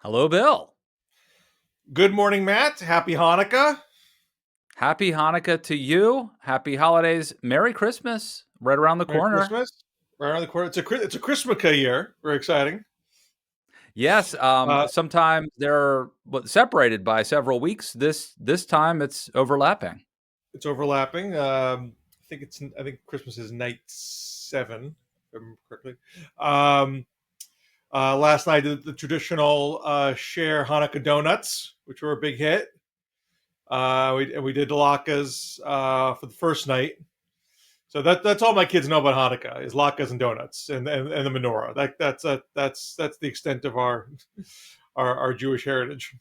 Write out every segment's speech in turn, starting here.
Hello, Bill. Good morning, Matt. Happy Hanukkah. Happy Hanukkah to you. Happy holidays. Merry Christmas. Right around the Merry corner. Christmas. Right around the corner. It's a Christmas year. Very exciting. Yes, Uh, sometimes they're separated by several weeks. This time it's overlapping. it's overlapping. I think Christmas is night 7, if I remember correctly. Um, Last night I did the traditional Scher Hanukkah donuts, which were a big hit. We did the latkes for the first night. So that's all my kids know about Hanukkah is latkes and donuts and the menorah. That's the extent of our Jewish heritage.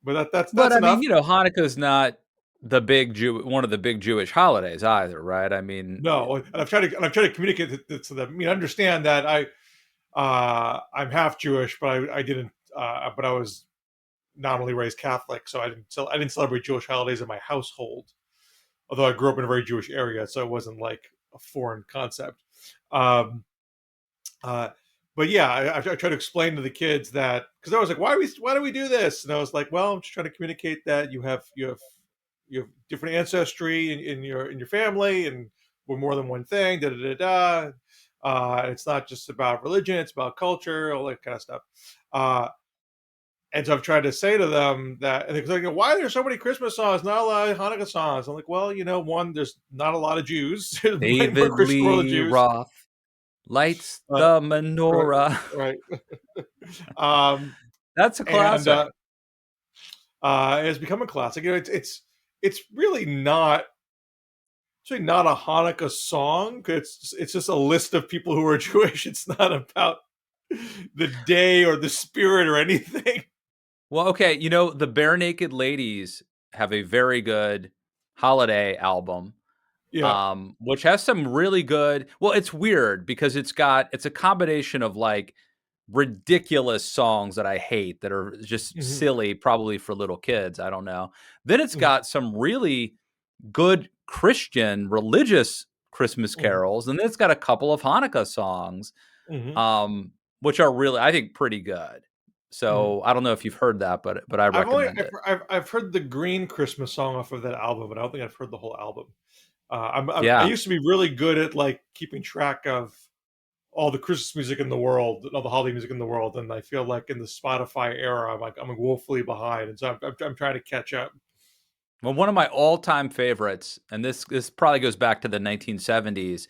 But But that's I mean, enough. Hanukkah is not one of the big Jewish holidays either, right? I mean, No, and I've tried to communicate to them. I mean, understand that I'm half Jewish, but I didn't. But I was nominally raised Catholic, so I didn't celebrate Jewish holidays in my household. Although I grew up in a very Jewish area, so it wasn't like a foreign concept. Um, uh, but yeah, I try to explain to the kids that because I was like, why do we do this? And I was like, well, I'm just trying to communicate that you have different ancestry in your family, and we're more than one thing. Da da da da. It's not just about religion; it's about culture, all that kind of stuff. Uh, and so I've tried to say to them that, and they're like, why are there so many Christmas songs, not a lot of Hanukkah songs? I'm like, well, one, there's not a lot of Jews. There's way more David Christian world of Lee Jews. Roth lights Uh, the right, menorah. right. um, That's a and classic. It's become a classic. It's really not. It's really not a Hanukkah song. It's just a list of people who are Jewish. It's not about the day or the spirit or anything. Well, okay, the Bare Naked Ladies have a very good holiday album, Yeah. which has some really good. Well, it's weird because it's a combination of like ridiculous songs that I hate that are just Hmm. silly, probably for little kids. I don't know. Then it's Hmm. got some really good Christian religious Christmas Hmm. carols, and then it's got a couple of Hanukkah songs, Hmm. um, which are really, I think, pretty good. Hmm. So I don't know if you've heard that, but I recommend it. I've heard the Green Christmas song off of that album, but I don't think I've heard the whole album. I Yeah, used to be really good at like keeping track of all the Christmas music in the world, all the holiday music in the world, and I feel like in the Spotify era, I'm woefully behind, and so I'm trying to catch up. well, one of my all-time favorites, and this probably goes back to the 1970s,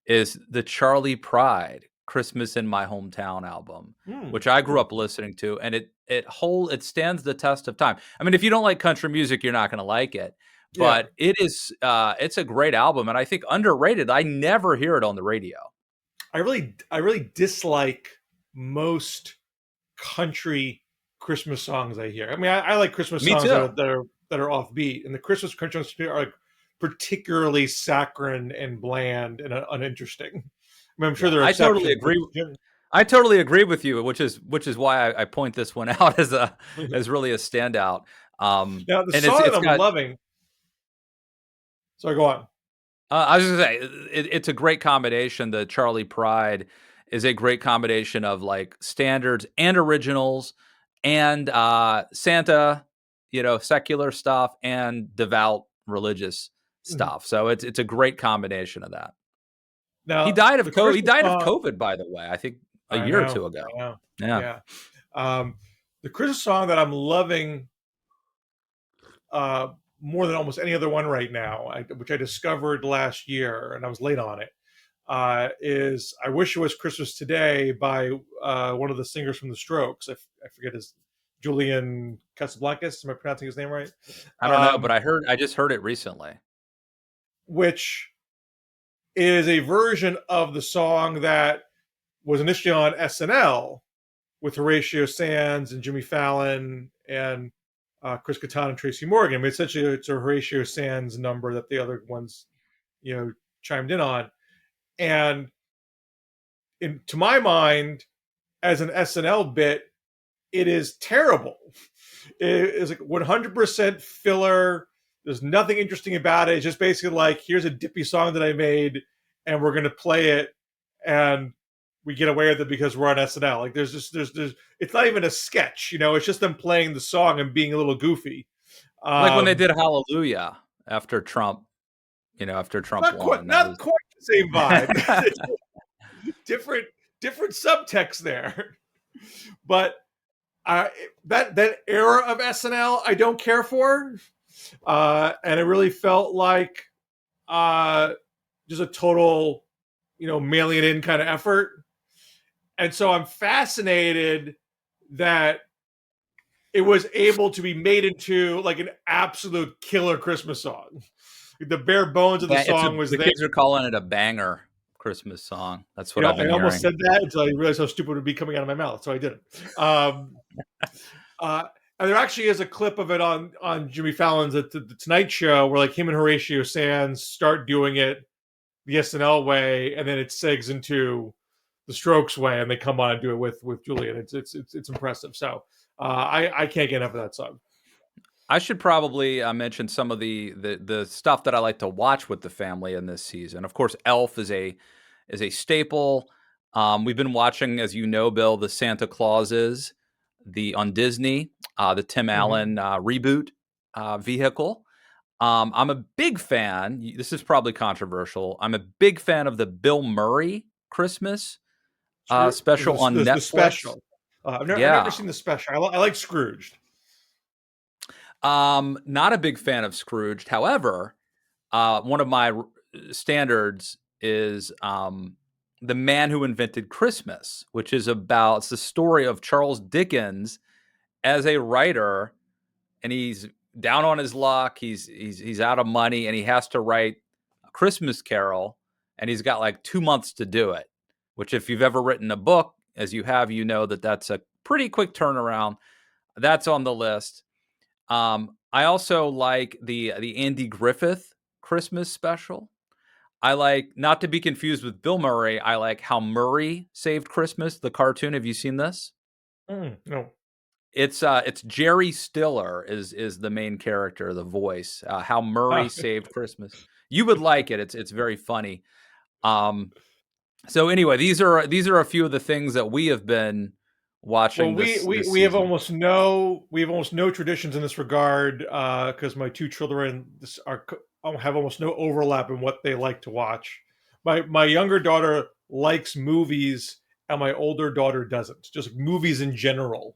is the Charlie Pride "Christmas in My Hometown" album, Hmm. which I grew Hmm. up listening to, and it stands the test of time. I mean, if you don't like country music, you're not going to like it, Yeah, but it's a great album, and I think underrated. I never hear it on the radio. I really dislike most country Christmas songs I hear. I mean, I like Christmas Me songs too. that are offbeat, and the Christmas country songs are like particularly saccharine and bland and uninteresting. I mean, I'm sure Yeah, there are I totally exceptions, but agree. I totally agree with you, which is why I point this one out as really a standout. now the And song that it's I'm got. loving. So go on. I was gonna say it's a great combination. The Charlie Pride is a great combination of like standards and originals, and Santa, secular stuff and devout religious Mhm. stuff. So it's a great combination of that. Now the He Christmas died of song. COVID, by the way. I think a I year or know, two ago. I know, Yeah. yeah. Um, the Christmas song that I'm loving uh, more than almost any other one right now, which I discovered last year, and I was late on it, is "I Wish It Was Christmas Today" by one of the singers from The Strokes. I forget his Julian Casablancas. Am I pronouncing his name right? I don't know, Um, but I just heard it recently. which is a version of the song that was initially on SNL with Horatio Sands and Jimmy Fallon and Chris Kattan and Tracy Morgan. I mean, essentially, it's a Horatio Sands number that the other ones, chimed in on. And to my mind, as an SNL bit, it is terrible. It is like 100% filler. There's nothing interesting about it. It's just basically like, here's a dippy song that I made, and we're going to play it. And we get away with it because we're on SNL. Like there's it's not even a sketch, it's just them playing the song and being a little goofy. Like when they Um, did Hallelujah after Trump, after Trump not quite won. That not was quite the same vibe. different different subtext there, but that era of SNL I don't care for, and it really felt like uh, just a total mailing it in kind of effort. And so I'm fascinated that it was able to be made into like an absolute killer Christmas song. The bare bones of the song was the there. kids are calling it a banger Christmas song. That's what I've I been almost hearing. said that until I realized how stupid it would be coming out of my mouth, so I didn't. Um, and there actually is a clip of it on Jimmy Fallon's the Tonight Show where like him and Horatio Sands start doing it the SNL way, and then it segs into the Strokes way, and they come on and do it with Julian. It's impressive. So I can't get enough of that song. I should probably mention some of the stuff that I like to watch with the family in this season. Of course, Elf is a staple. We've been watching, as you know, Bill, the Santa Clauses, on Disney, the Tim Allen reboot vehicle. I'm a big fan. This is probably controversial. I'm a big fan of the Bill Murray Christmas special on The Netflix. special. I've never Yeah. seen the special. I like Scrooged. Not a big fan of Scrooged. However, one of my standards is The Man Who Invented Christmas, which is it's the story of Charles Dickens as a writer, and he's down on his luck. He's out of money, and he has to write a Christmas Carol, and he's got like 2 months to do it. Which, if you've ever written a book, as you have, you know that that's a pretty quick turnaround. That's on the list. I also like the Andy Griffith Christmas special. I like, not to be confused with Bill Murray, I like How Murray Saved Christmas, the cartoon. Have you seen this? No. It's Jerry Stiller is the main character, the voice. How Murray Saved Christmas. You would like it. It's very funny. So anyway, these are a few of the things that we have been Well, watching this we have season. almost no traditions in this regard because my two children have almost no overlap in what they like to watch. My younger daughter likes movies, and my older daughter doesn't. Just movies in general.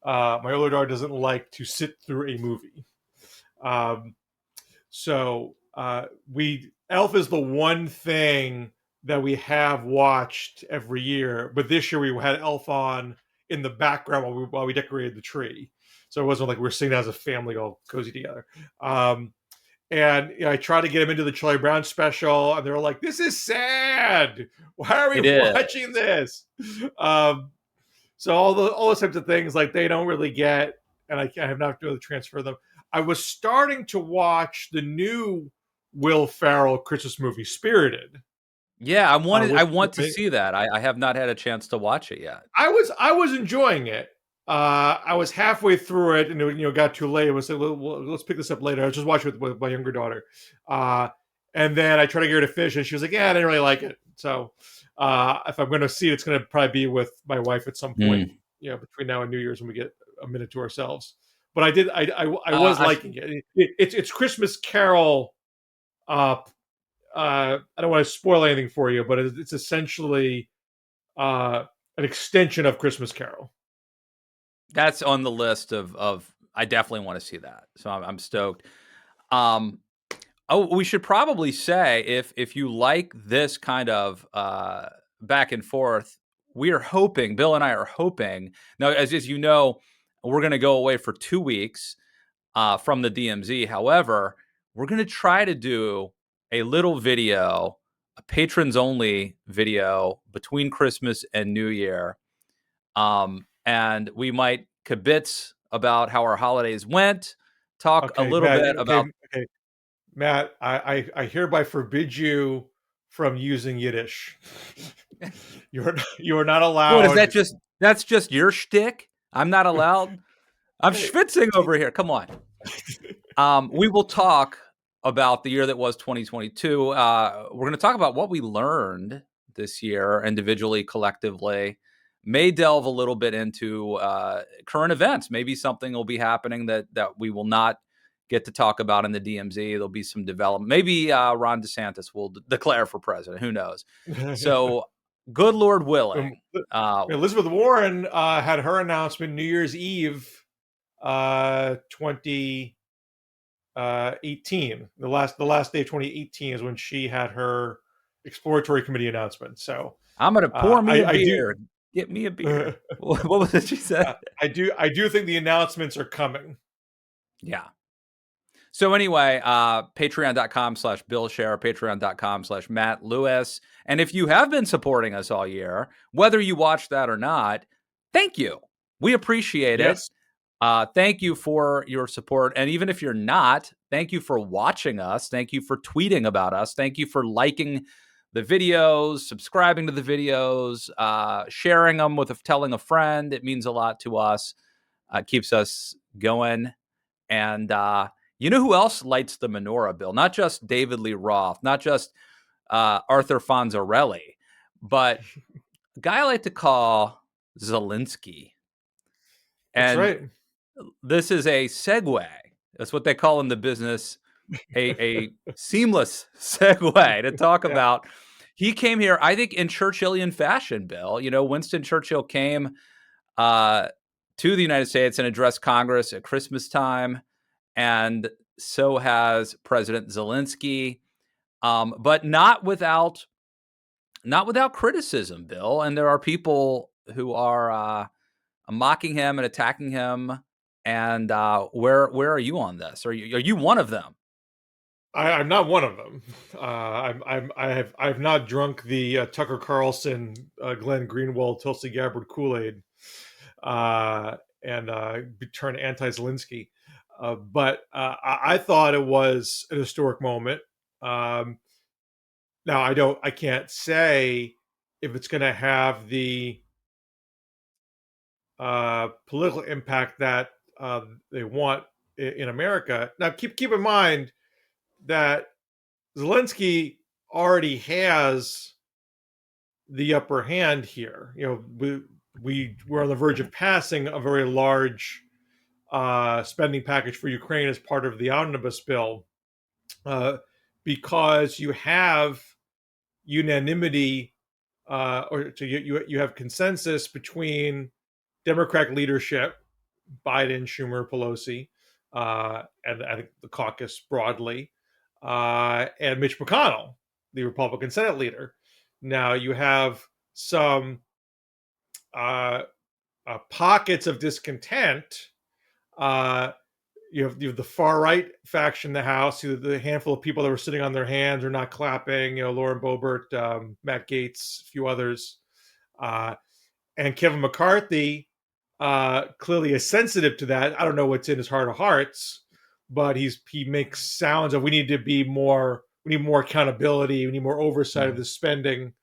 My older daughter doesn't like to sit through a movie. Um, so we Elf is the one thing that we have watched every year, but this year we had Elf on in the background while we decorated the tree. So it wasn't like we were sitting down as a family all cozy together. And I tried to get them into the Charlie Brown special, and they were like, "This is sad. Why are we It is. watching this?" So all those types of things, like they don't really get, and I have not been able to transfer them. I was starting to watch the new Will Ferrell Christmas movie, Spirited. Yeah, I Which want to see that. I have not had a chance to watch it yet. I was enjoying it. I was halfway through it, and it got too late. I was like, well, let's pick this up later. I was just watching with my younger daughter, and then I tried to get her to fish, and she was like, "Yeah, I didn't really like it." So if I'm going to see it, it's going to probably be with my wife at some point, Mm. between now and New Year's when we get a minute to ourselves. But I was liking it. It's Christmas Carol. I don't want to spoil anything for you, but it's essentially an extension of Christmas Carol. That's on the list of I definitely want to see that. So I'm stoked. Um, we should probably say, if you like this kind of back and forth, we are hoping, Bill and I are hoping. Now, as you know, we're going to go away for 2 weeks from the DMZ. However, we're going to try to do a little video, a patrons only video between Christmas and New Year. And we might kibitz about how our holidays went, talk a Okay, little Matt. bit about. Okay, Matt. I hereby forbid you from using Yiddish. You are not What is allowed. that? That's just your shtick? I'm not allowed. I'm schwitzing over here. Come on. We will talk about the year that was 2022. We're going to talk about what we learned this year, individually, collectively, may delve a little bit into current events. Maybe something will be happening that we will not get to talk about in the DMZ. There'll be some development. Maybe Ron DeSantis will declare for president. Who knows? So, good Lord willing. Elizabeth Warren had her announcement New Year's Eve, 2018. The last day of 2018 is when she had her exploratory committee announcement. So I'm going to pour me a beer. I Get me a beer. What was it she said? I do think the announcements are coming. Yeah. So anyway, patreon.com/Bill Scher, patreon.com/Matt Lewis. And if you have been supporting us all year, whether you watched that or not, thank you. We appreciate it. Thank you for your support. And even if you're not, thank you for watching us. Thank you for tweeting about us. Thank you for liking the videos, subscribing to the videos, sharing them telling a friend. It means a lot to us. Keeps us going. And you know who else lights the menorah, Bill? Not just David Lee Roth, not just Arthur Fonzarelli, but a guy I like to call Zelensky. That's And right. this is a segue. That's what they call in the business, a seamless segue to talk about. He came here, I think, in Churchillian fashion, Bill. You know, Winston Churchill came to the United States and addressed Congress at Christmastime. And so has President Zelensky, but not without criticism, Bill. And there are people who are mocking him and attacking him. And where are you on this? Are you one of them? I'm not one of them. I've not drunk the Tucker Carlson, Glenn Greenwald, Tulsi Gabbard Kool-Aid, and turn anti-Zelensky. But I thought it was an historic moment. Now I can't say if it's going to have the political impact that they want in America. Now, keep in mind that Zelensky already has the upper hand here. You know, we're on the verge of passing a very large spending package for Ukraine as part of the omnibus bill, because you have unanimity, you have consensus between Democratic leadership, Biden, Schumer, Pelosi, and I think the caucus broadly, and Mitch McConnell, the Republican Senate leader. Now you have some pockets of discontent. You have the far right faction in the House, the handful of people that were sitting on their hands or not clapping, Lauren Boebert, Matt Gaetz, a few others, and Kevin McCarthy, clearly is sensitive to that. I don't know what's in his heart of hearts, but he makes sounds of we need more accountability, we need more oversight of the spending.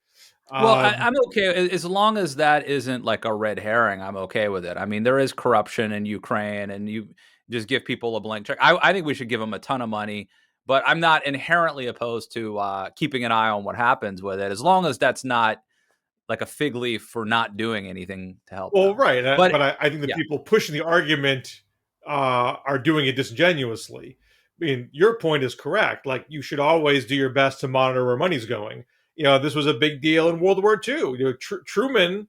Well, I'm okay as long as that isn't like a red herring. I'm okay with it. I mean, there is corruption in Ukraine, and you just give people a blank check. I think we should give them a ton of money, but I'm not inherently opposed to keeping an eye on what happens with it, as long as that's not like a fig leaf for not doing anything to help them. Right. But I think the people pushing the argument are doing it disingenuously. I mean, your point is correct. Like, you should always do your best to monitor where money's going. This was a big deal in World War II. Truman,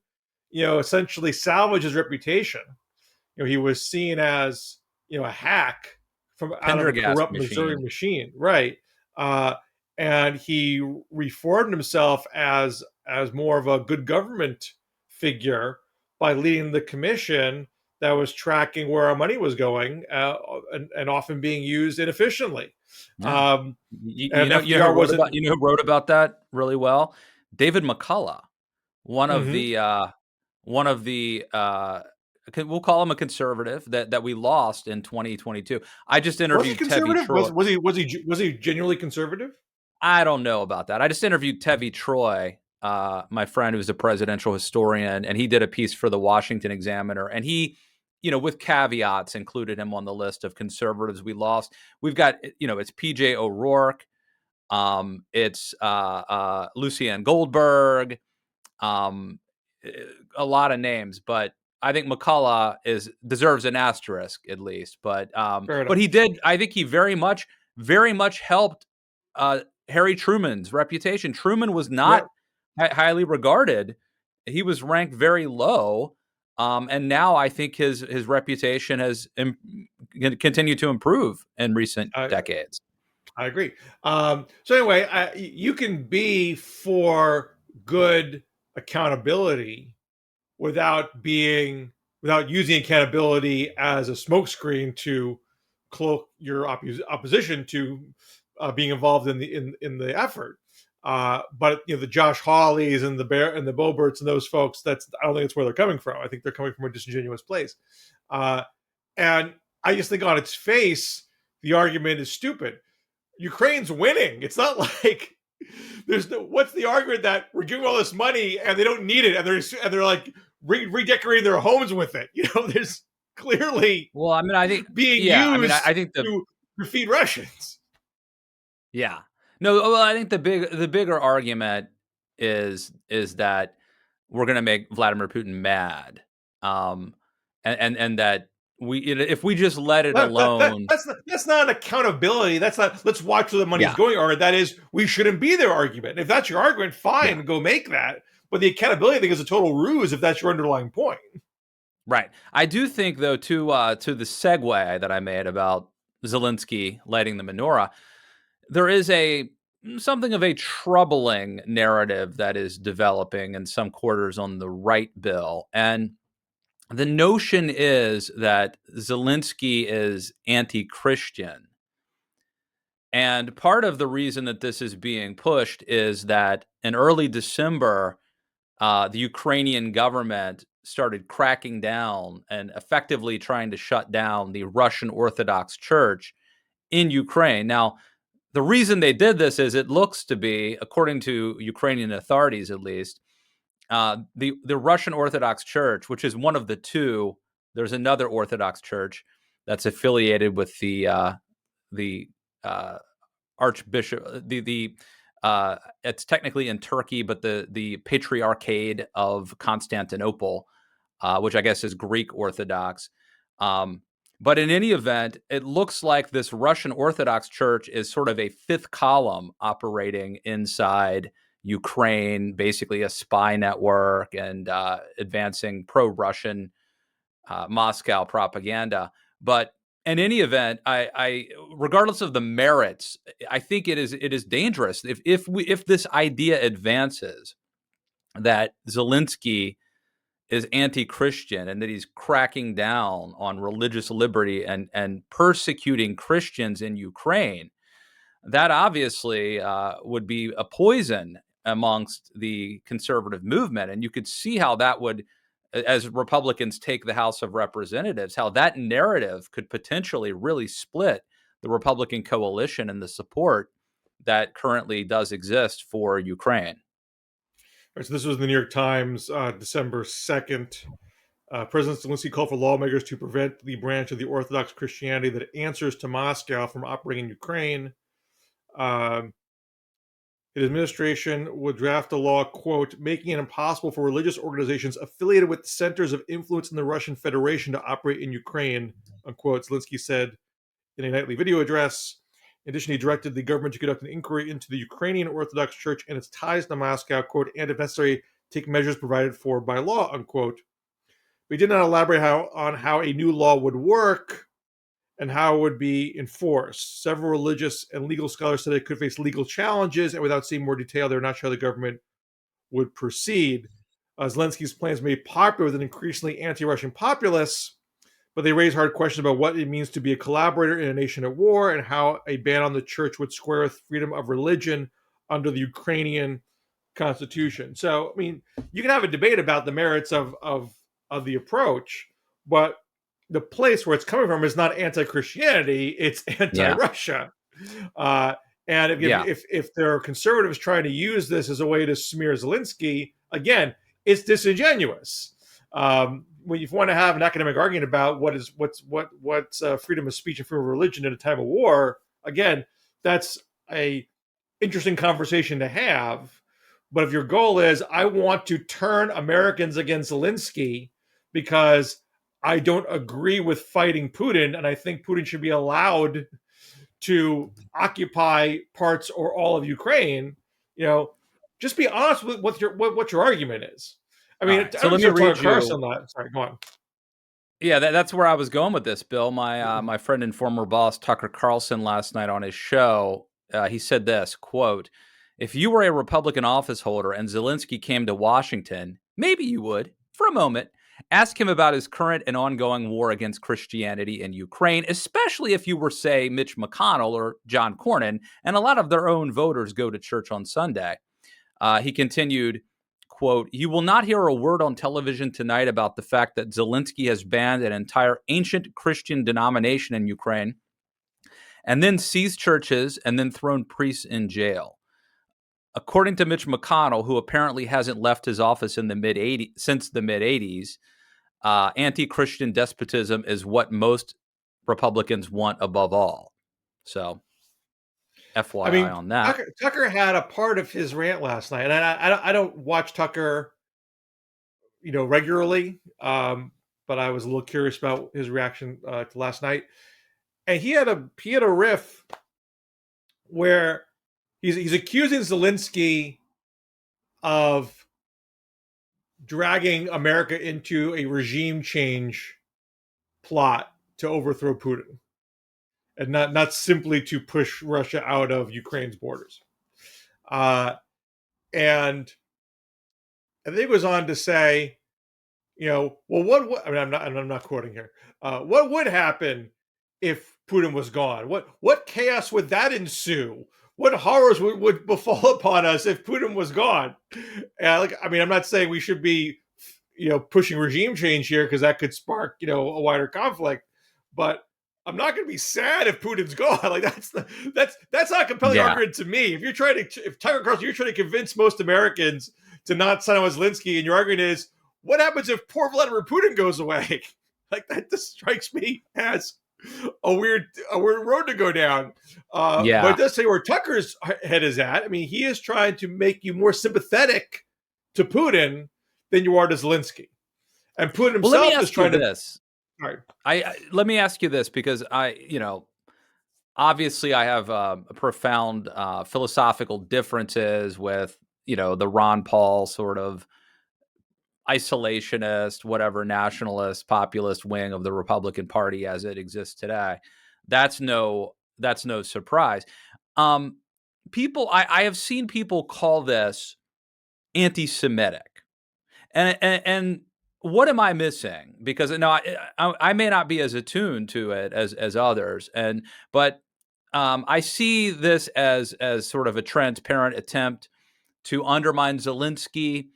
essentially salvaged his reputation. He was seen as, a hack from out of a corrupt Missouri machine. Right. And he reformed himself as more of a good government figure by leading the commission that was tracking where our money was going, and often being used inefficiently. Yeah. You know who wrote about that really well? David McCullough, one of the we'll call him a conservative that we lost in 2022. I just interviewed Tevi Troy. Was he genuinely conservative? I don't know about that. I just interviewed Tevi Troy, my friend who's a presidential historian, and he did a piece for the Washington Examiner, and he, with caveats, included him on the list of conservatives we lost. We've got, it's PJ O'Rourke, It's Lucien Goldberg, um, a lot of names, but I think McCullough deserves an asterisk at least. Fair But enough. he did. I think he very much helped Harry Truman's reputation. Truman was Yep. not highly regarded. He was ranked very low. And now I think his reputation has continued to improve in recent I, decades. I agree. So anyway, you can be for good accountability without using accountability as a smokescreen to cloak your opposition to being involved in the effort. But the Josh Hawleys and the Boberts and those folks, I don't think that's where they're coming from. I think they're coming from a disingenuous place. Uh, and I just think on its face, the argument is stupid. Ukraine's winning. It's not like what's the argument that we're giving all this money and they don't need it and they're like redecorating their homes with it. There's clearly Well, I mean, I think being yeah, I mean, used I think to defeat Russians. yeah. No, well, I think the bigger argument is that we're going to make Vladimir Putin mad, and that if we just let it alone, That's not an accountability. That's not let's watch where the money's yeah, going. Or that is we shouldn't be their argument. If that's your argument, yeah, fine, go make that. But the accountability thing is a total ruse if that's your underlying point. right. I do think though to the segue that I made about Zelensky lighting the menorah, there is something of a troubling narrative that is developing in some quarters on the right, Bill, and the notion is that Zelensky is anti-Christian. And part of the reason that this is being pushed is that in early December, the Ukrainian government started cracking down and effectively trying to shut down the Russian Orthodox Church in Ukraine. Now, the reason they did this is it looks to be, according to Ukrainian authorities at least, the Russian Orthodox Church, which is one of the two. There's another Orthodox Church that's affiliated with the Archbishop. It's technically in Turkey, but the Patriarchate of Constantinople, which I guess is Greek Orthodox. But in any event, it looks like this Russian Orthodox Church is sort of a fifth column operating inside Ukraine, basically a spy network and advancing pro-Russian Moscow propaganda. But in any event, regardless of the merits, I think it is dangerous if this idea advances that Zelensky is anti-Christian and that he's cracking down on religious liberty and persecuting Christians in Ukraine. That obviously would be a poison amongst the conservative movement. And you could see how that would, as Republicans take the House of Representatives, how that narrative could potentially really split the Republican coalition and the support that currently does exist for Ukraine. Right, so this was in the New York Times, December 2nd. President Zelensky called for lawmakers to prevent the branch of the Orthodox Christianity that answers to Moscow from operating in Ukraine. His administration would draft a law, quote, making it impossible for religious organizations affiliated with centers of influence in the Russian Federation to operate in Ukraine, unquote, Zelensky said in a nightly video address. In addition, he directed the government to conduct an inquiry into the Ukrainian Orthodox Church and its ties to Moscow, quote, and if necessary, take measures provided for by law, unquote. But he did not elaborate on how a new law would work and how it would be enforced. Several religious and legal scholars said it could face legal challenges, and without seeing more detail, they're not sure how the government would proceed. Zelensky's plans may be popular with an increasingly anti-Russian populace, but they raise hard questions about what it means to be a collaborator in a nation at war and how a ban on the church would square with freedom of religion under the Ukrainian constitution. So, I mean, you can have a debate about the merits of the approach, but the place where it's coming from is not anti-Christianity; it's Yeah. anti-Russia. And Yeah. if there are conservatives trying to use this as a way to smear Zelensky, again, it's disingenuous. When you want to have an academic argument about what's freedom of speech and freedom of religion in a time of war, again, that's a interesting conversation to have. But if your goal is, I want to turn Americans against Zelensky because I don't agree with fighting Putin, and I think Putin should be allowed to occupy parts or all of Ukraine, you know, just be honest with what your argument is. I All mean, right. I So don't let me deserve Tucker read Carlson you. that. Sorry, go on. Yeah, that's where I was going with this, Bill. My friend and former boss Tucker Carlson last night on his show, he said this quote: "If you were a Republican office holder and Zelensky came to Washington, maybe you would, for a moment, ask him about his current and ongoing war against Christianity in Ukraine, especially if you were, say, Mitch McConnell or John Cornyn, and a lot of their own voters go to church on Sunday." He continued, quote, "You will not hear a word on television tonight about the fact that Zelensky has banned an entire ancient Christian denomination in Ukraine and then seized churches and then thrown priests in jail. According to Mitch McConnell, who apparently hasn't left his office in the mid 80s since the mid 80s, anti-Christian despotism is what most Republicans want above all." So, I FYI mean, on that. Tucker had a part of his rant last night, and I don't watch Tucker, regularly, but I was a little curious about his reaction to last night, and he had a riff where he's accusing Zelensky of dragging America into a regime change plot to overthrow Putin, and not simply to push Russia out of Ukraine's borders. Uh, and I think it was on to say, well, I mean, I'm not quoting here. What would happen if Putin was gone? What chaos would that ensue? What horrors would befall upon us if Putin was gone? I mean, I'm not saying we should be, pushing regime change here because that could spark, a wider conflict. But I'm not going to be sad if Putin's gone. Like that's not a compelling Yeah. argument to me. If Tucker Carlson, you're trying to convince most Americans to not sign on with Zelensky, and your argument is, what happens if poor Vladimir Putin goes away? Like that just strikes me as a weird road to go down. But Yeah. it does say where Tucker's head is at. I mean, he is trying to make you more sympathetic to Putin than you are to Zelensky, and Putin Well, let me himself is ask you trying to. this. Sorry. Let me ask you this because obviously I have profound philosophical differences with, the Ron Paul sort of isolationist, whatever, nationalist, populist wing of the Republican Party as it exists today. That's no surprise. Um, I have seen people call this anti-Semitic. And what am I missing? Because no, I may not be as attuned to it as others, but I see this as sort of a transparent attempt to undermine Zelensky.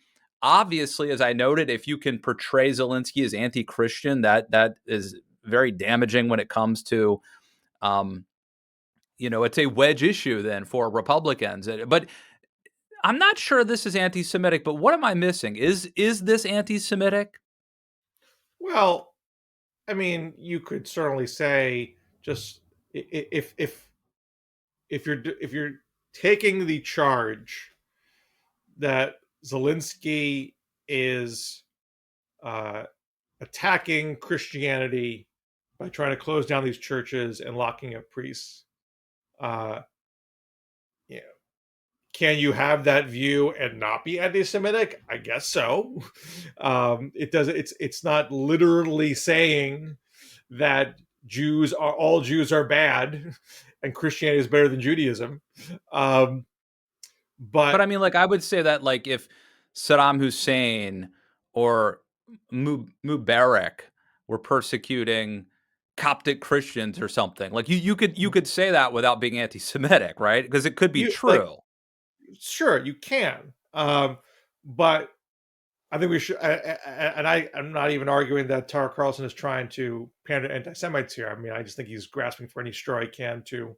Obviously, as I noted, if you can portray Zelensky as anti-Christian, that is very damaging when it comes to, it's a wedge issue then for Republicans. But I'm not sure this is anti-Semitic, but what am I missing? Is this anti-Semitic? Well, I mean, you could certainly say, just if you're taking the charge that Zelensky is uh, attacking Christianity by trying to close down these churches and locking up priests. Uh, yeah. Can you have that view and not be anti-Semitic? I guess so. It does. It's not literally saying that all Jews are bad, and Christianity is better than Judaism. Um, But but I mean, like, I would say that, like, if Saddam Hussein or Mubarak were persecuting Coptic Christians or something, like you could say that without being anti-Semitic, right? Because it could be you like, true. sure, you can. But I think we should, and I'm not even arguing that Tara Carlson is trying to pander to anti-Semites here. I mean, I just think he's grasping for any straw he can to,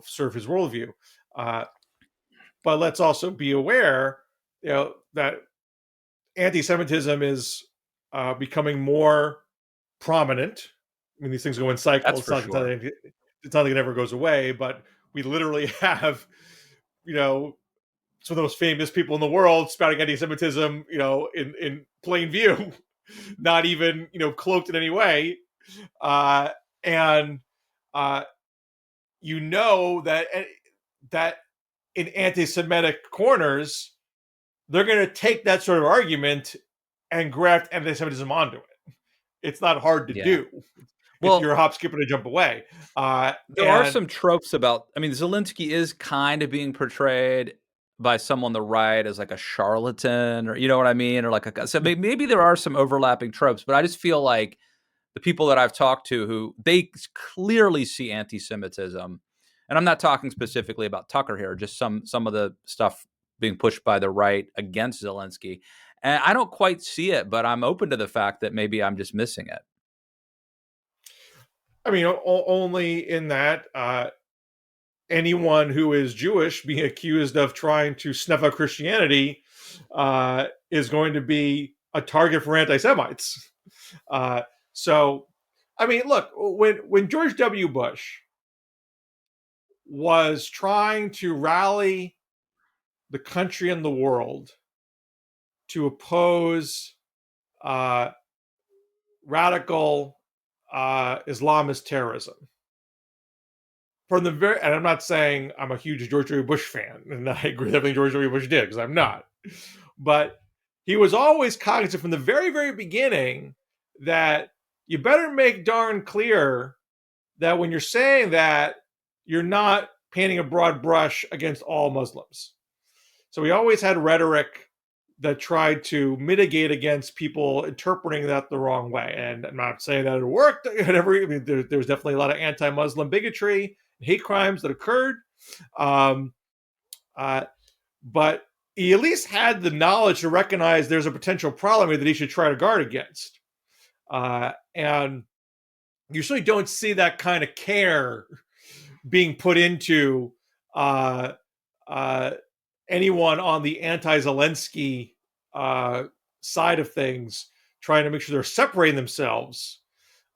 serve his worldview. Uh, but let's also be aware, that anti-Semitism is becoming more prominent. I mean, these things go in That's cycles. for sure. It's not like it ever goes away, but we literally have some of the most famous people in the world spouting anti-Semitism, in plain view, not even, cloaked in any way. And that in anti-Semitic corners, they're going to take that sort of argument and graft anti-Semitism onto it. It's not hard to do. You're a hop, skip, and a jump away. There are some tropes about. I mean, Zelensky is kind of being portrayed by some on the right as like a charlatan, or you know what I mean, or like so maybe there are some overlapping tropes, but I just feel like the people that I've talked to who they clearly see anti-Semitism, and I'm not talking specifically about Tucker here, just some of the stuff being pushed by the right against Zelensky, and I don't quite see it, but I'm open to the fact that maybe I'm just missing it. I mean, only in that anyone who is Jewish being accused of trying to snuff out Christianity is going to be a target for anti-Semites. So, I mean, look, when George W. Bush was trying to rally the country and the world to oppose radical Islamist terrorism, from the very, and I'm not saying I'm a huge George W. Bush fan, and I agree with everything George W. Bush did, because I'm not. But he was always cognizant from the very, very beginning that you better make darn clear that when you're saying that, you're not painting a broad brush against all Muslims. So he always had rhetoric that tried to mitigate against people interpreting that the wrong way. And I'm not saying that it worked. There was definitely a lot of anti-Muslim bigotry, hate crimes that occurred. But he at least had the knowledge to recognize there's a potential problem here that he should try to guard against. And you certainly don't see that kind of care being put into anyone on the anti-Zelensky side of things, trying to make sure they're separating themselves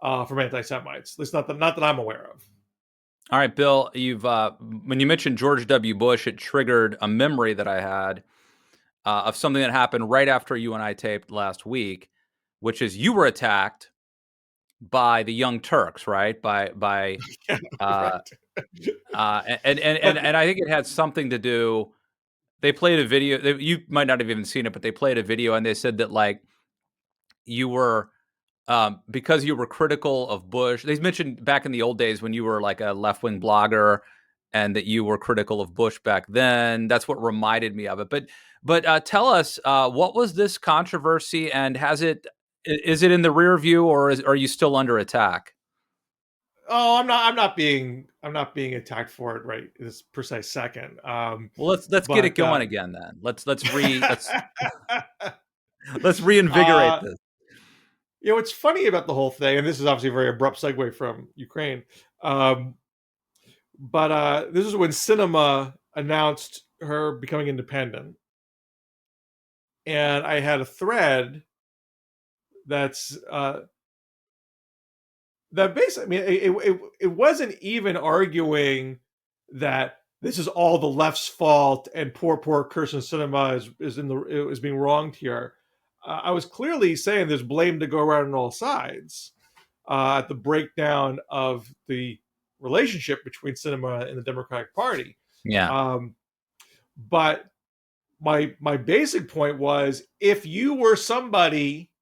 from anti-Semites. At least not that I'm aware of. All right, Bill, you've when you mentioned George W. Bush, it triggered a memory that I had of something that happened right after you and I taped last week, which is you were attacked by the Young Turks, right? By Right. And I think it had something to do. They played a video. You might not have even seen it, but they played a video, and they said that like you were. Because you were critical of Bush. They mentioned back in the old days when you were like a left-wing blogger and that you were critical of Bush back then. That's what reminded me of it. But tell us, what was this controversy, and is it in the rear view, or are you still under attack? Oh, I'm not being attacked for it right this precise second. Well, let's get it going again then. Let's reinvigorate this. What's funny about the whole thing, and this is obviously a very abrupt segue from Ukraine, but this is when Sinema announced her becoming independent, and I had a thread that's that basically, I mean, it wasn't even arguing that this is all the left's fault and poor Kyrsten Sinema is being wronged here. I was clearly saying there's blame to go around on all sides at the breakdown of the relationship between Sinema and the Democratic Party. Yeah. But my basic point was, if you were somebody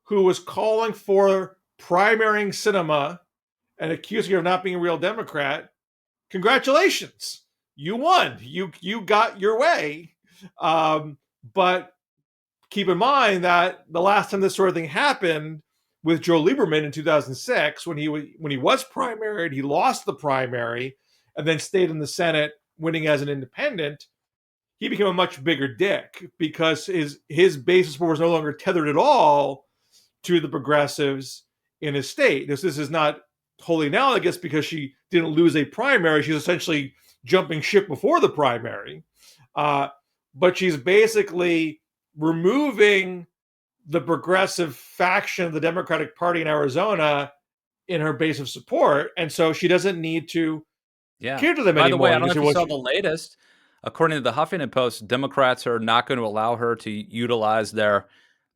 who was calling for primarying Sinema and accusing her of not being a real Democrat, congratulations, you won. You got your way. But keep in mind that the last time this sort of thing happened with Joe Lieberman in 2006, when he was primaried, he lost the primary and then stayed in the Senate, winning as an independent. He became a much bigger dick because his base of support was no longer tethered at all to the progressives in his state. This is not wholly analogous because she didn't lose a primary. She's essentially jumping ship before the primary. But she's basically removing the progressive faction of the Democratic Party in Arizona in her base of support. And so she doesn't need to cater to them By anymore. By the way, I don't know if you saw the latest. According to the Huffington Post, Democrats are not going to allow her to utilize their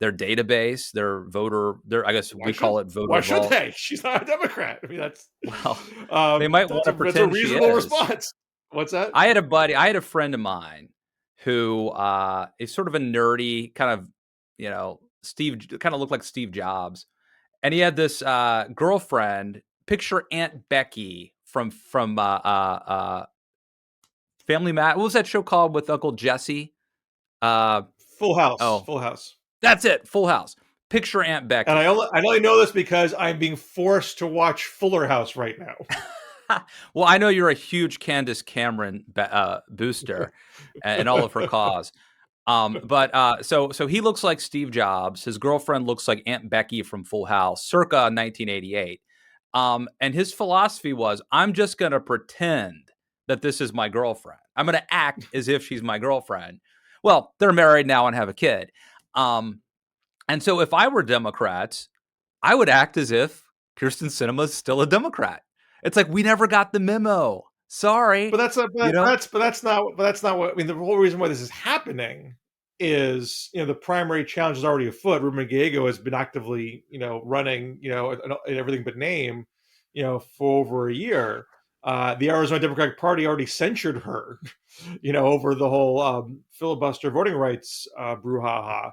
database, their I guess we call it voter why should vault. they? She's not a Democrat. I mean, Well, they might want to that's a pretend she reasonable is. response. What's that? I had a friend of mine who is sort of a nerdy kind of, Steve, kind of looked like Steve Jobs, and he had this girlfriend. Picture Aunt Becky from Family What was that show called with Uncle Jesse? Uh, Full House. oh, Full House. that's it. Full House. Picture Aunt And Becky. I only know this because I'm being forced to watch Fuller House right now. Well, I know you're a huge Candace Cameron booster and all of her cause. So he looks like Steve Jobs. His girlfriend looks like Aunt Becky from Full House, circa 1988. And his philosophy was, I'm just going to pretend that this is my girlfriend. I'm going to act as if she's my girlfriend. Well, they're married now and have a kid. And so if I were Democrats, I would act as if Kyrsten Sinema is still a Democrat. It's like, we never got the memo. Sorry. But that's not. But that's not what. I mean, the whole reason why this is happening is, the primary challenge is already afoot. Ruben Gallego has been actively, running, in everything but name, for over a year. The Arizona Democratic Party already censured her, over the whole filibuster voting rights brouhaha.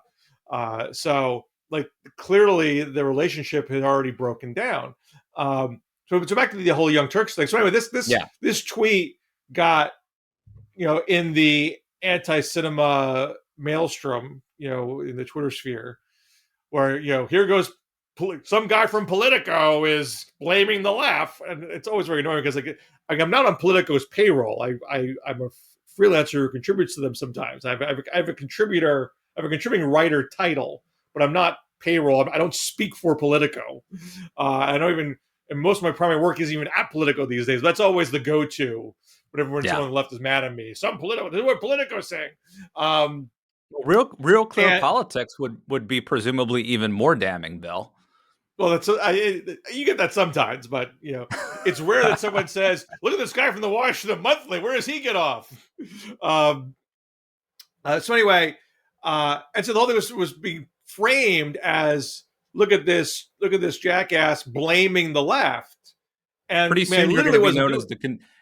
So, like, clearly the relationship had already broken down. So back to the whole Young Turks thing. So anyway, this tweet got, in the anti-cinema maelstrom, in the Twitter sphere, where, here goes some guy from Politico is blaming the left, and it's always very annoying because I'm not on Politico's payroll. I'm a freelancer who contributes to them sometimes. I have a contributing writer title, but I'm not payroll. I don't speak for Politico. I don't even. And most of my primary work isn't even at Politico these days. That's always the go-to whenever someone on the left is mad at me. This is what Politico's saying. Real clear politics would be presumably even more damning, Bill. Well, you get that sometimes, but it's rare that someone says, "Look at this guy from the Washington Monthly. Where does he get off?" So anyway, and so the whole thing was being framed as, look at this jackass blaming the left. And pretty soon you're going to be known as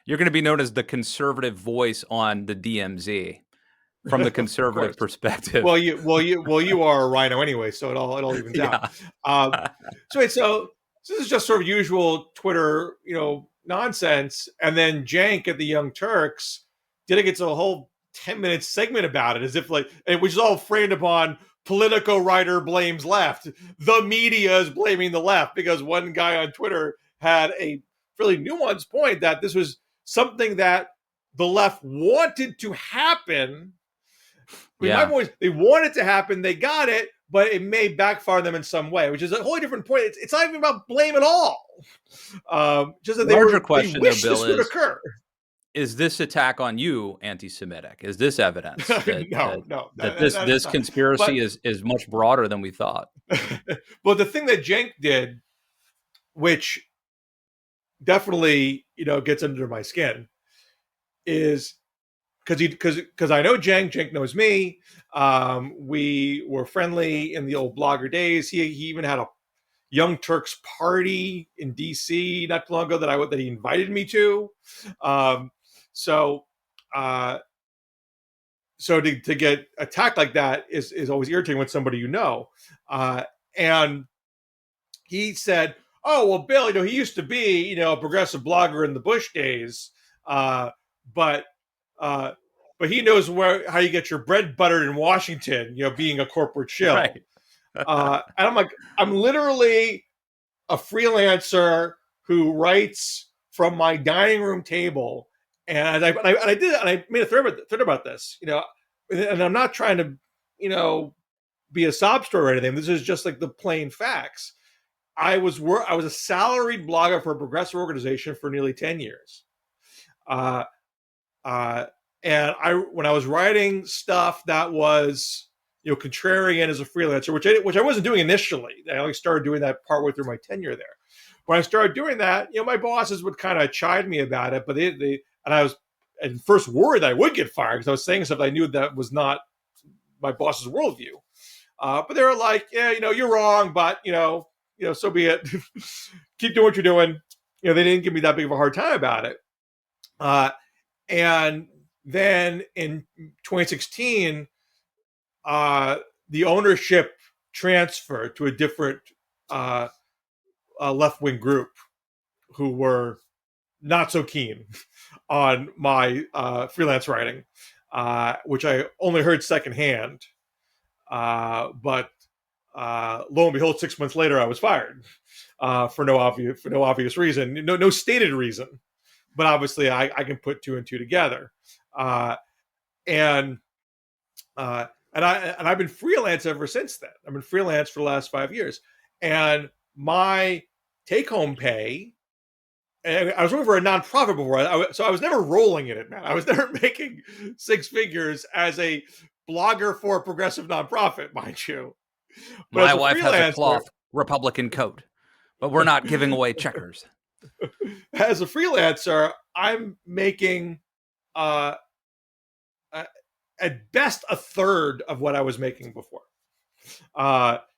you're going to be known as the conservative voice on the DMZ from the conservative perspective. Well, you are a rhino anyway, so it all evens out. So this is just sort of usual Twitter, nonsense. And then Jank at the Young Turks dedicates a whole 10-minute segment about it, as if which is all framed upon Politico writer blames left. The media is blaming the left because one guy on Twitter had a really nuanced point that this was something that the left wanted to happen. They want it to happen. They got it, but it may backfire on them in some way, which is a wholly different point. It's not even about blame at all. Just that question, they wish though, Bill, this would occur. Is this attack on you anti-Semitic? Is this evidence that this conspiracy is much broader than we thought? Well, the thing that Cenk did, which definitely gets under my skin, is because I know Cenk knows me. We were friendly in the old blogger days. He even had a Young Turks party in DC not too long ago that he invited me to. So to get attacked like that is always irritating with somebody and he said, "Oh, well, Bill, he used to be a progressive blogger in the Bush days, but he knows how you get your bread buttered in Washington, being a corporate shill." Right. And I'm like, I'm literally a freelancer who writes from my dining room table. And I made a thread about this, and I'm not trying to, be a sob story or anything. This is just like the plain facts. I was a salaried blogger for a progressive organization for nearly 10 years. And when I was writing stuff that was, contrarian as a freelancer, which I wasn't doing initially. I only started doing that partway through my tenure there. When I started doing that, my bosses would kind of chide me about it, but and first worried I would get fired because I was saying stuff I knew that was not my boss's worldview. But they were like, yeah, you're wrong, but so be it. Keep doing what you're doing. They didn't give me that big of a hard time about it. And then in 2016, the ownership transferred to a different left-wing group who were not so keen on my freelance writing, which I only heard secondhand. But lo and behold, 6 months later, I was fired for no obvious reason, no stated reason. But obviously, I can put two and two together, and I've been freelance ever since then. I've been freelance for the last 5 years, and my take-home pay. And I was working for a nonprofit before, so I was never rolling in it, man. I was never making six figures as a blogger for a progressive nonprofit, mind you. But my wife has a cloth Republican coat, but we're not giving away checkers. As a freelancer, I'm making at best a third of what I was making before.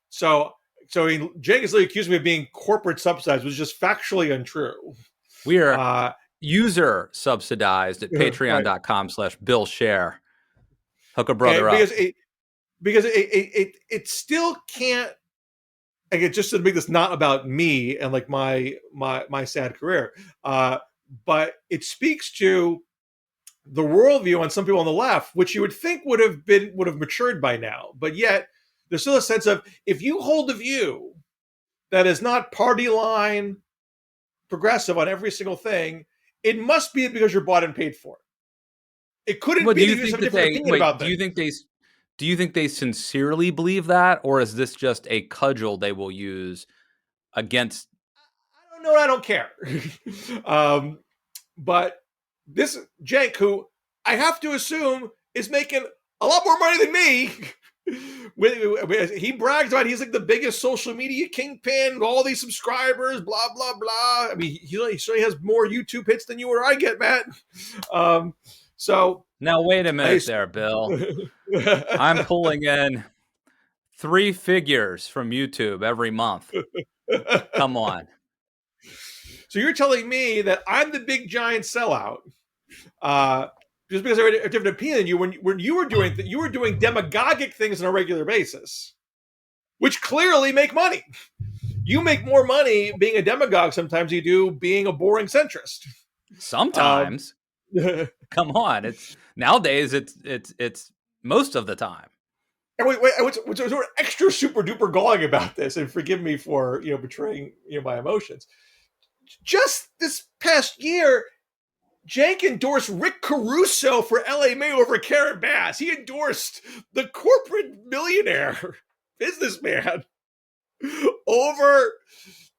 So Jenkins Lee accused me of being corporate subsidized, which is just factually untrue. We are user subsidized at patreon.com/Bill Scher. Hook a brother up. Because it still can't, again, just to make this not about me and like my sad career, but it speaks to the worldview on some people on the left, which you would think would have matured by now. But yet there's still a sense of, if you hold a view that is not party line progressive on every single thing, it must be because you're bought and paid for it. It couldn't be that you have a different opinion about that. Do you think they sincerely believe that, or is this just a cudgel they will use against? I don't know. I don't care. But this Cenk, who I have to assume is making a lot more money than me. He brags about he's like the biggest social media kingpin, all these subscribers, blah blah blah. I mean, he certainly has more YouTube hits than you or I get, Matt. So now wait a minute there, Bill. I'm pulling in 3 figures from YouTube every month. Come on. So you're telling me that I'm the big giant sellout? Just because I have a different opinion than you, when you were doing demagogic things on a regular basis, which clearly make money. You make more money being a demagogue sometimes than you do being a boring centrist. Sometimes. Come on, nowadays it's most of the time. And what's extra super duper galling about this, and forgive me for betraying my emotions. Just this past year, Cenk endorsed Rick Caruso for LA Mayor over Karen Bass. He endorsed the corporate millionaire businessman over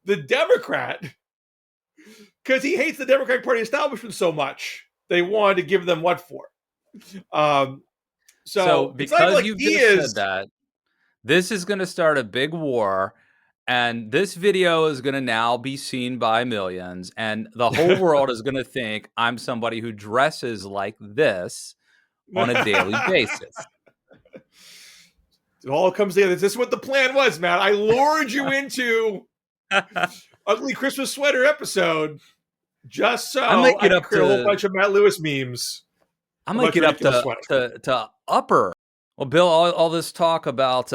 the Democrat because he hates the Democratic Party establishment so much. They wanted to give them what for? So because you just said that, this is going to start a big war. And this video is going to now be seen by millions, and the whole world is going to think I'm somebody who dresses like this on a daily basis. It all comes together. This is what the plan was, Matt. I lured you into ugly Christmas sweater episode just so I could create a whole bunch of Matt Lewis memes. I might get up to upper. Well, Bill, all this talk about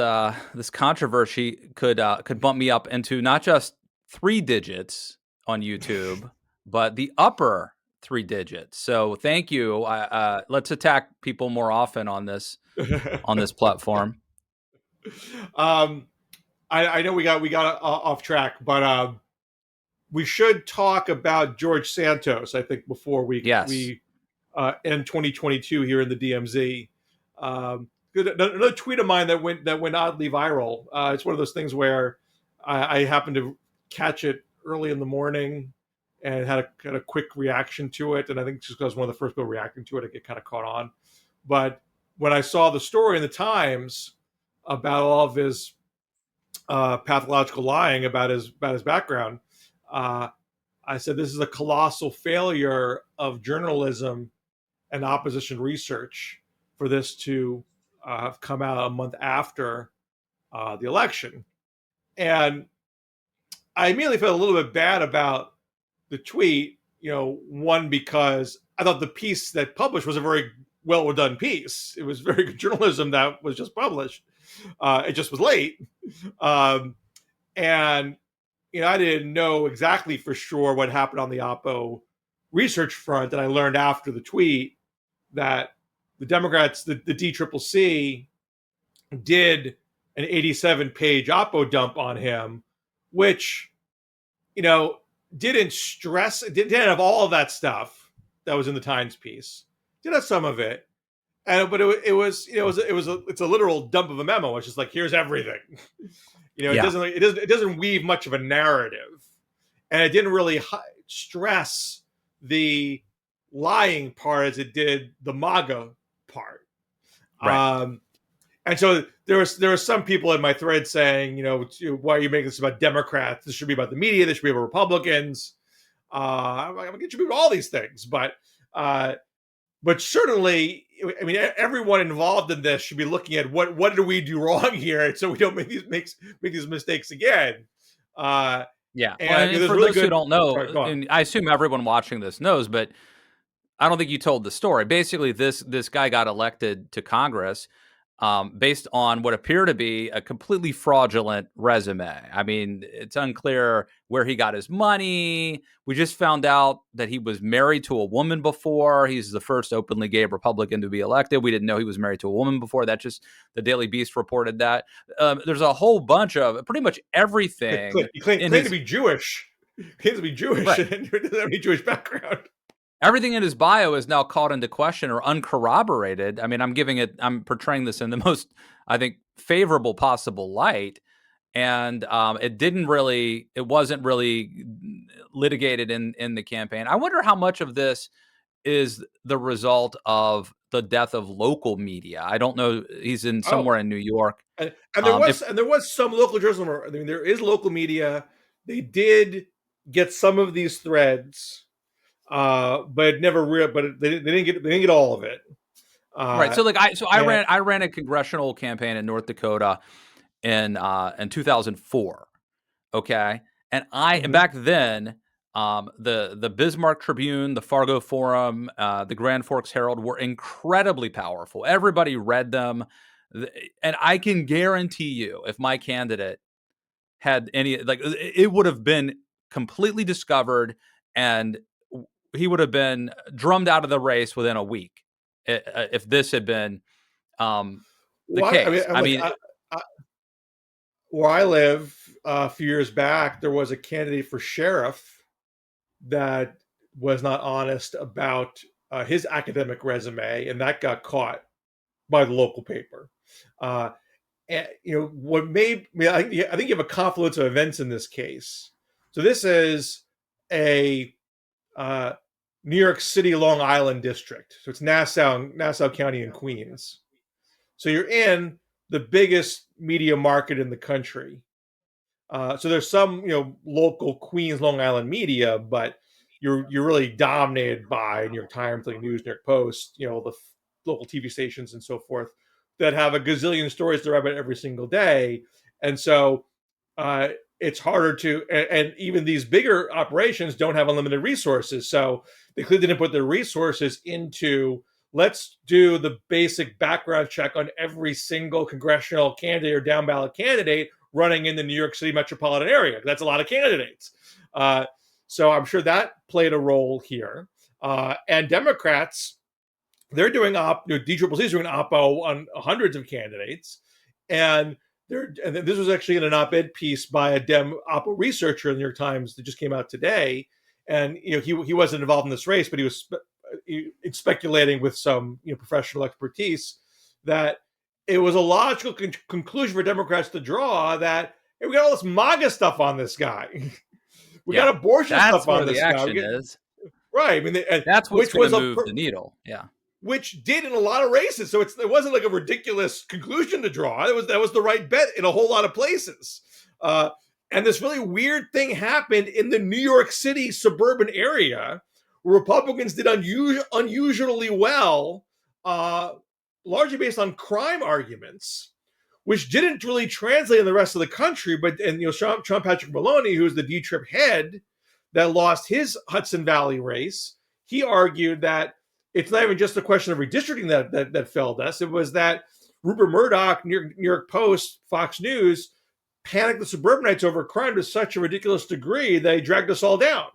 this controversy could bump me up into not just 3 digits on YouTube, but the upper 3 digits. So thank you. Let's attack people more often on this platform. I know we got off track, but we should talk about George Santos, I think, before we end 2022 here in the DMZ. Another tweet of mine that went oddly viral. It's one of those things where I happened to catch it early in the morning and had a quick reaction to it. And I think just because I was one of the first people reacting to it, I get kind of caught on. But when I saw the story in the Times about all of his pathological lying about his background, I said, this is a colossal failure of journalism and opposition research for this to have come out a month after the election. And I immediately felt a little bit bad about the tweet, one, because I thought the piece that published was a very well done piece. It was very good journalism that was just published. It just was late. And, I didn't know exactly for sure what happened on the Oppo research front. And I learned after the tweet that the Democrats, the DCCC, did an 87-page Oppo dump on him, which, didn't have all of that stuff that was in the Times piece. Did have some of it, but it's a literal dump of a memo. It's just like, here's everything. It doesn't weave much of a narrative, and it didn't really stress the lying part as it did the MAGA part. Right. And so there were some people in my thread saying, why are you making this about Democrats? This should be about the media. This should be about Republicans. I'm going to get you about all these things, but certainly, I mean, everyone involved in this should be looking at what do we do wrong here, so we don't make these mistakes again. Yeah. And for those who don't know, and I assume everyone watching this knows, but I don't think you told the story. Basically, this guy got elected to Congress based on what appeared to be a completely fraudulent resume. I mean, it's unclear where he got his money. We just found out that he was married to a woman before. He's the first openly gay Republican to be elected. We didn't know he was married to a woman before. That just, the Daily Beast reported that. There's a whole bunch of pretty much everything. He claimed to be Jewish. He claims to be Jewish, right, and he doesn't have any Jewish background. Everything in his bio is now called into question or uncorroborated. I mean, I'm portraying this in the most, I think, favorable possible light. And it wasn't really litigated in the campaign. I wonder how much of this is the result of the death of local media. I don't know. He's in somewhere in New York. And there was some local journalism. I mean, there is local media. They did get some of these threads, but they didn't get all of it. Right. So I ran a congressional campaign in North Dakota in 2004. Okay. And back then, the Bismarck Tribune, the Fargo Forum, the Grand Forks Herald were incredibly powerful. Everybody read them. And I can guarantee you, if my candidate had it would have been completely discovered and he would have been drummed out of the race within a week if this had been the case. I mean, where I live, a few years back, there was a candidate for sheriff that was not honest about his academic resume, and that got caught by the local paper. And what made me, I think you have a confluence of events in this case. So this is a New York City, Long Island district. So it's Nassau County and Queens. So you're in the biggest media market in the country. So there's some, local Queens, Long Island media, but you're really dominated by New York Times, like News, New York Post, the local TV stations and so forth that have a gazillion stories to write about every single day. And so it's harder to, and even these bigger operations don't have unlimited resources. So they clearly didn't put their resources into, let's do the basic background check on every single congressional candidate or down ballot candidate running in the New York City metropolitan area. That's a lot of candidates. So I'm sure that played a role here. And Democrats, they're doing DCCC is doing oppo on hundreds of candidates. And this was actually in an op-ed piece by a Dem oppo researcher in the New York Times that just came out today. And he wasn't involved in this race, but he was speculating with some professional expertise that it was a logical conclusion for Democrats to draw that, hey, we got all this MAGA stuff on this guy. We got abortion stuff on this guy. That's where the action is. Right. I mean, that's what's going to move the needle. Yeah. Which did in a lot of races. So it wasn't like a ridiculous conclusion to draw. That was the right bet in a whole lot of places. And this really weird thing happened in the New York City suburban area Republicans did unusually well, largely based on crime arguments, which didn't really translate in the rest of the country. But Sean Patrick Maloney, who's the D-Trip head that lost his Hudson Valley race, he argued that it's not even just a question of redistricting that failed us. It was that Rupert Murdoch, New York Post, Fox News, panicked the suburbanites over crime to such a ridiculous degree they dragged us all down.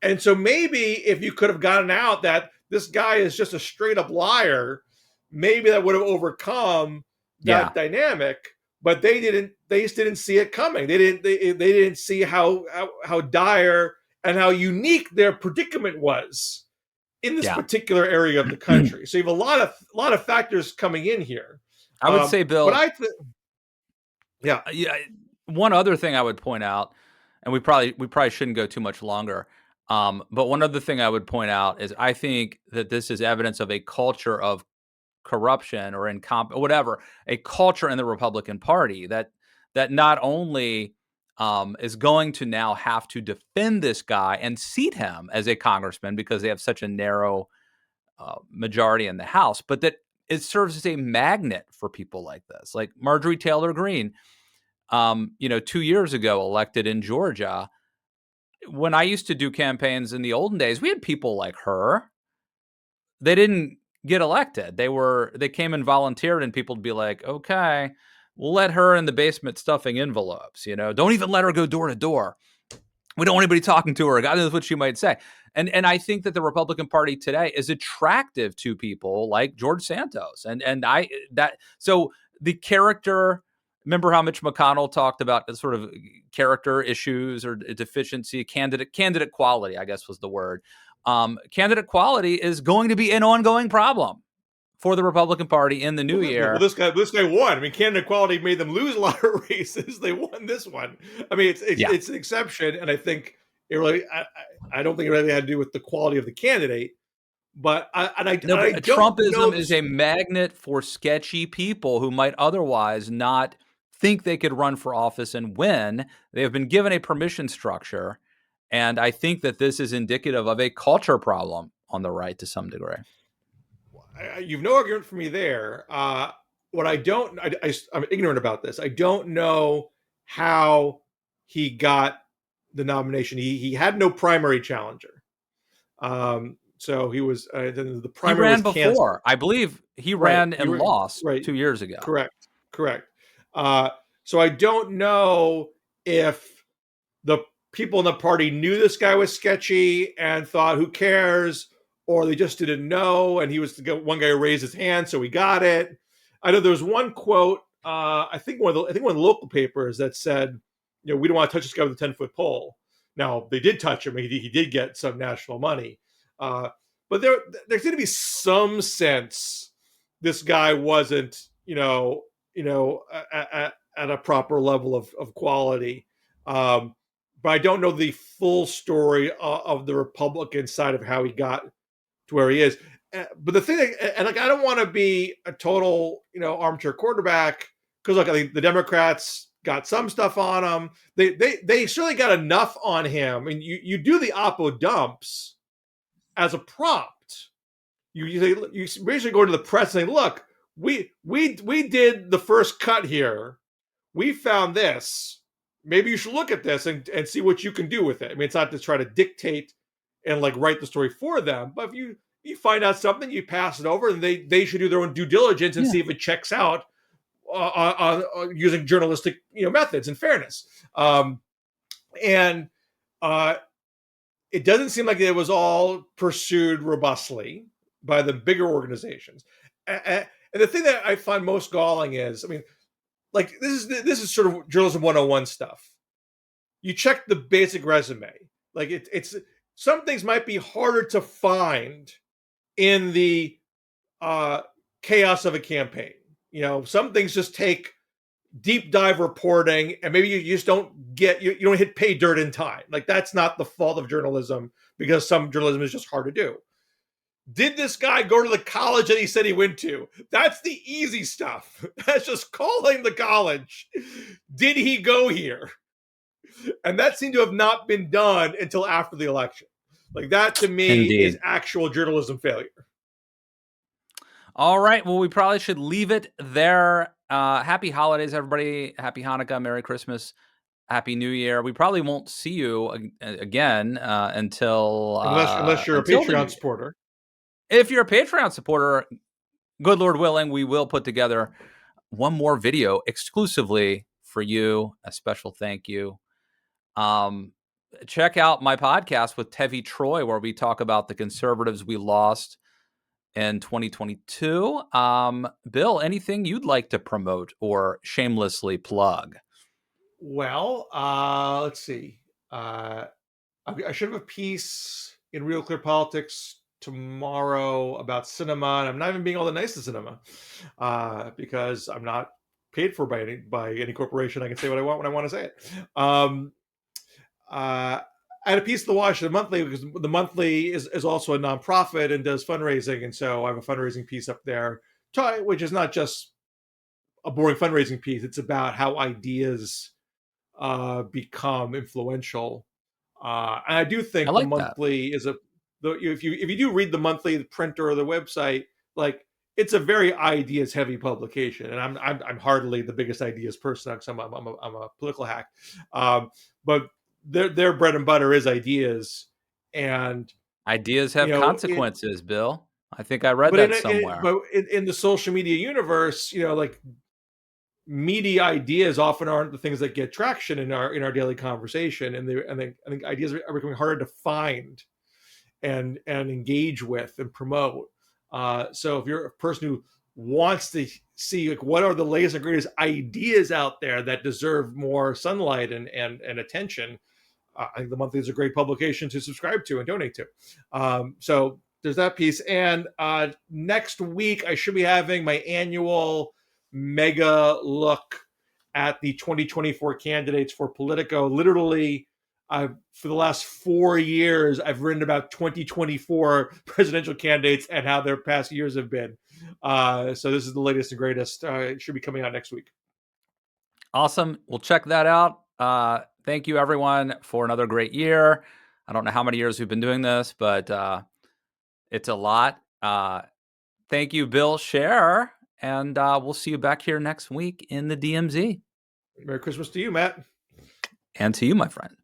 And so maybe if you could have gotten out that this guy is just a straight up liar, maybe that would have overcome that dynamic. But they didn't. They just didn't see it coming. They didn't see how dire and how unique their predicament was in this particular area of the country. So you have a lot of factors coming in here. I would say, Bill. But one other thing I would point out, and we probably shouldn't go too much longer. But one other thing I would point out is I think that this is evidence of a culture of corruption or whatever, a culture in the Republican Party that not only is going to now have to defend this guy and seat him as a congressman because they have such a narrow majority in the House, but that it serves as a magnet for people like this, like Marjorie Taylor Greene, 2 years ago, elected in Georgia. When I used to do campaigns in the olden days, we had people like her. They didn't get elected. They came and volunteered, and people would be like, okay, we'll let her in the basement stuffing envelopes. Don't even let her go door to door. We don't want anybody talking to her. God knows what she might say. And I think that the Republican Party today is attractive to people like George Santos. So the character. Remember how Mitch McConnell talked about the sort of character issues or deficiency, candidate quality, I guess was the word. Candidate quality is going to be an ongoing problem for the Republican Party in the new year. Well, this guy won. I mean, candidate quality made them lose a lot of races. They won this one. I mean, it's an exception, and I think it really. I don't think it really had to do with the quality of the candidate. But Trumpism is a magnet for sketchy people who might otherwise not think they could run for office and win. They have been given a permission structure. And I think that this is indicative of a culture problem on the right to some degree. You've no argument for me there. What I don't, I'm ignorant about this. I don't know how he got the nomination. He had no primary challenger. So he was the primary. He ran before. Canceled. I believe he ran and lost 2 years ago. Correct. So I don't know if the people in the party knew this guy was sketchy and thought, "Who cares?" or they just didn't know, and he was the one guy who raised his hand, so he got it. I know there was one quote. I think one of the local papers that said, "We don't want to touch this guy with a 10-foot pole." Now they did touch him. He did get some national money. But there's going to be some sense this guy wasn't, at a proper level of quality. But I don't know the full story of the Republican side of how he got to where he is. But the thing, I don't want to be a total, armchair quarterback because I think the Democrats got some stuff on him. They certainly got enough on him. I mean, you do the Oppo dumps as a prompt. You basically go to the press and say, look, we did the first cut here. We found this. Maybe you should look at this and see what you can do with it. I mean, it's not to try to dictate and write the story for them, but if you find out something, you pass it over, and they should do their own due diligence and see if it checks out on using journalistic methods and fairness. It doesn't seem like it was all pursued robustly by the bigger organizations. And the thing that I find most galling is, I mean, this is sort of journalism 101 stuff. You check the basic resume. It's some things might be harder to find in the chaos of a campaign. Some things just take deep dive reporting, and maybe you just don't get you don't hit pay dirt in time. That's not the fault of journalism, because some journalism is just hard to do. Did this guy go to the college that he said he went to? That's the easy stuff. That's just calling the college. Did he go here? And that seemed to have not been done until after the election. Like that to me is Indeed. actual journalism failure. All right. Well, we probably should leave it there. Happy holidays, everybody. Happy Hanukkah. Merry Christmas. Happy New Year. We probably won't see you again until Unless you're a until the New Patreon Year. supporter. If you're a Patreon supporter, good Lord willing, we will put together one more video exclusively for you. A special thank you. Check out my podcast with Tevi Troy, where we talk about the conservatives we lost in 2022. Bill, anything you'd like to promote or shamelessly plug? Well, let's see. I should have a piece in Real Clear Politics tomorrow about Sinema, and I'm not even being all that nice to Sinema because I'm not paid for by any corporation. I can say what I want when I want to say it. I had a piece of the Washington Monthly because the Monthly is also a nonprofit and does fundraising, and so I have a fundraising piece up there, which is not just a boring fundraising piece. It's about how ideas become influential. And I do I think the like that. Monthly is if you do read the Monthly, the printer or the website, like it's a very ideas heavy publication, and I'm hardly the biggest ideas person because I'm a political hack, but their bread and butter is ideas, and Ideas have it. consequences, Bill. I think I read But that somewhere. in the social media universe, like meaty ideas often aren't the things that get traction in our daily conversation, and I think ideas are becoming harder to find and engage with and promote. So if you're a person who wants to see like what are the latest and greatest ideas out there that deserve more sunlight and attention, I think the Monthly is a great publication to subscribe to and donate to. So there's that piece. And next week I should be having my annual mega look at the 2024 candidates for Politico. Literally, for the last 4 years, I've written about 2024 presidential candidates and how their past years have been. So this is the latest and greatest. It should be coming out next week. Awesome. We'll check that out. Thank you, everyone, for another great year. I don't know how many years we've been doing this, but it's a lot. Thank you, Bill Scher, and we'll see you back here next week in the DMZ. Merry Christmas to you, Matt. And to you, my friend.